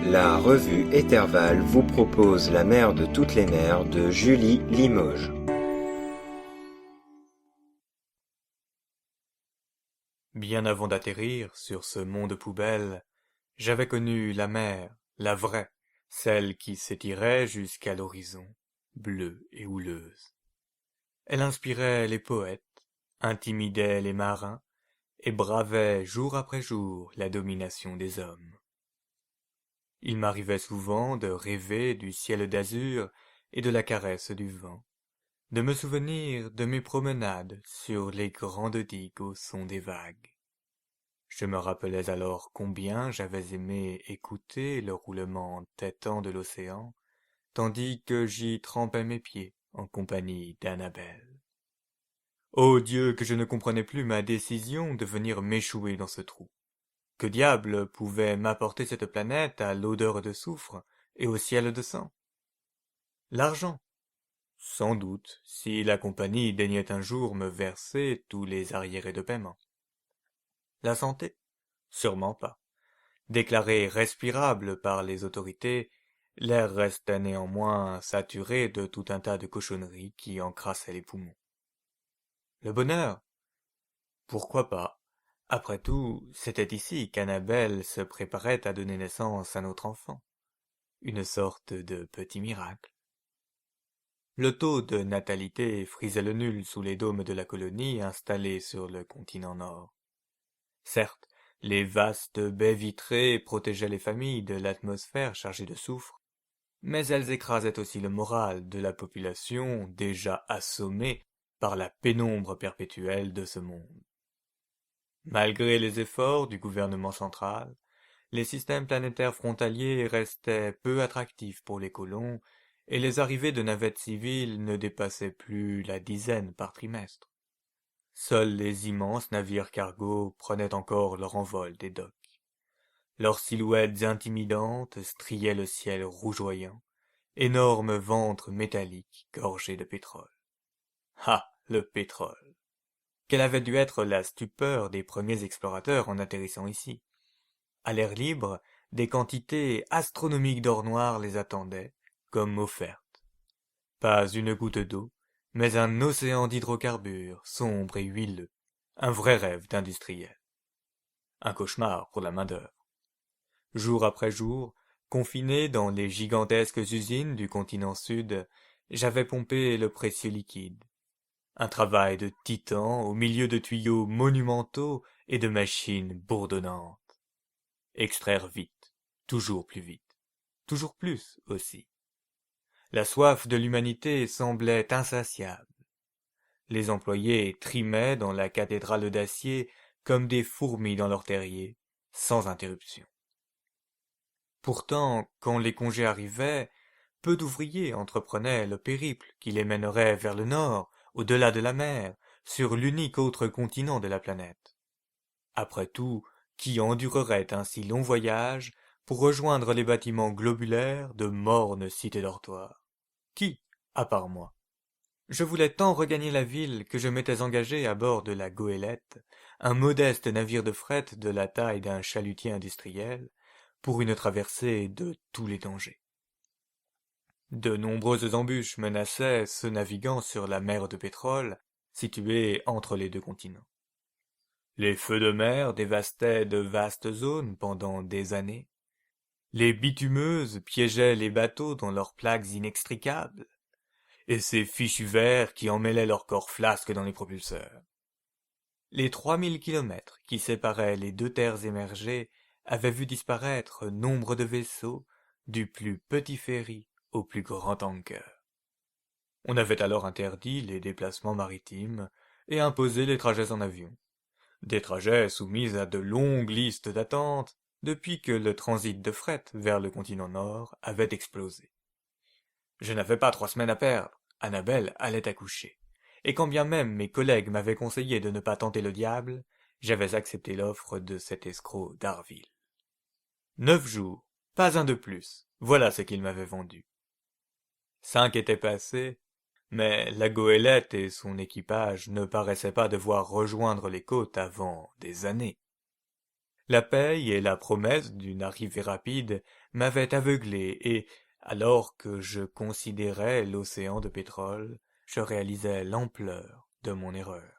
La revue Éterval vous propose La mère de toutes les mères de Julie Limoges. Bien avant d'atterrir sur ce monde poubelle, j'avais connu la mer, la vraie, celle qui s'étirait jusqu'à l'horizon, bleue et houleuse. Elle inspirait les poètes, intimidait les marins, et bravait jour après jour la domination des hommes. Il m'arrivait souvent de rêver du ciel d'azur et de la caresse du vent, de me souvenir de mes promenades sur les grandes digues au son des vagues. Je me rappelais alors combien j'avais aimé écouter le roulement tétan de l'océan, tandis que j'y trempais mes pieds en compagnie d'Annabelle. Ô Dieu, que je ne comprenais plus ma décision de venir m'échouer dans ce trou. Que diable pouvait m'apporter cette planète à l'odeur de soufre et au ciel de sang? L'argent? Sans doute, si la compagnie daignait un jour me verser tous les arriérés de paiement. La santé? Sûrement pas. Déclaré respirable par les autorités, l'air restait néanmoins saturé de tout un tas de cochonneries qui encrassaient les poumons. Le bonheur? Pourquoi pas? Après tout, c'était ici qu'Annabelle se préparait à donner naissance à notre enfant. Une sorte de petit miracle. Le taux de natalité frisait le nul sous les dômes de la colonie installée sur le continent nord. Certes, les vastes baies vitrées protégeaient les familles de l'atmosphère chargée de soufre, mais elles écrasaient aussi le moral de la population déjà assommée par la pénombre perpétuelle de ce monde. Malgré les efforts du gouvernement central, les systèmes planétaires frontaliers restaient peu attractifs pour les colons, et les arrivées de navettes civiles ne dépassaient plus la dizaine par trimestre. Seuls les immenses navires cargos prenaient encore leur envol des docks. Leurs silhouettes intimidantes striaient le ciel rougeoyant, énormes ventres métalliques gorgés de pétrole. Ah, le pétrole! Quelle avait dû être la stupeur des premiers explorateurs en atterrissant ici? À l'air libre, des quantités astronomiques d'or noir les attendaient, comme offertes. Pas une goutte d'eau, mais un océan d'hydrocarbures, sombre et huileux. Un vrai rêve d'industriel. Un cauchemar pour la main-d'œuvre. Jour après jour, confiné dans les gigantesques usines du continent sud, j'avais pompé le précieux liquide. Un travail de titan au milieu de tuyaux monumentaux et de machines bourdonnantes. Extraire vite, toujours plus vite, toujours plus aussi. La soif de l'humanité semblait insatiable. Les employés trimaient dans la cathédrale d'acier comme des fourmis dans leur terrier, sans interruption. Pourtant, quand les congés arrivaient, peu d'ouvriers entreprenaient le périple qui les mènerait vers le nord, au-delà de la mer, sur l'unique autre continent de la planète. Après tout, qui endurerait un si long voyage pour rejoindre les bâtiments globulaires de mornes cités dortoirs? Qui, à part moi? Je voulais tant regagner la ville que je m'étais engagé à bord de la goélette, un modeste navire de fret de la taille d'un chalutier industriel, pour une traversée de tous les dangers. De nombreuses embûches menaçaient ce navigant sur la mer de pétrole, située entre les deux continents. Les feux de mer dévastaient de vastes zones pendant des années. Les bitumeuses piégeaient les bateaux dans leurs plaques inextricables, et ces fichus vers qui emmêlaient leurs corps flasques dans les propulseurs. Les 3000 kilomètres qui séparaient les deux terres émergées avaient vu disparaître nombre de vaisseaux, du plus petit ferry au plus grand tanker. On avait alors interdit les déplacements maritimes et imposé les trajets en avion. Des trajets soumis à de longues listes d'attente depuis que le transit de fret vers le continent nord avait explosé. Je n'avais pas 3 semaines à perdre, Annabelle allait accoucher. Et quand bien même mes collègues m'avaient conseillé de ne pas tenter le diable, j'avais accepté l'offre de cet escroc d'Harville. 9 jours, pas un de plus, voilà ce qu'il m'avait vendu. 5 étaient passés, mais la goélette et son équipage ne paraissaient pas devoir rejoindre les côtes avant des années. La paye et la promesse d'une arrivée rapide m'avaient aveuglé et, alors que je considérais l'océan de pétrole, je réalisais l'ampleur de mon erreur.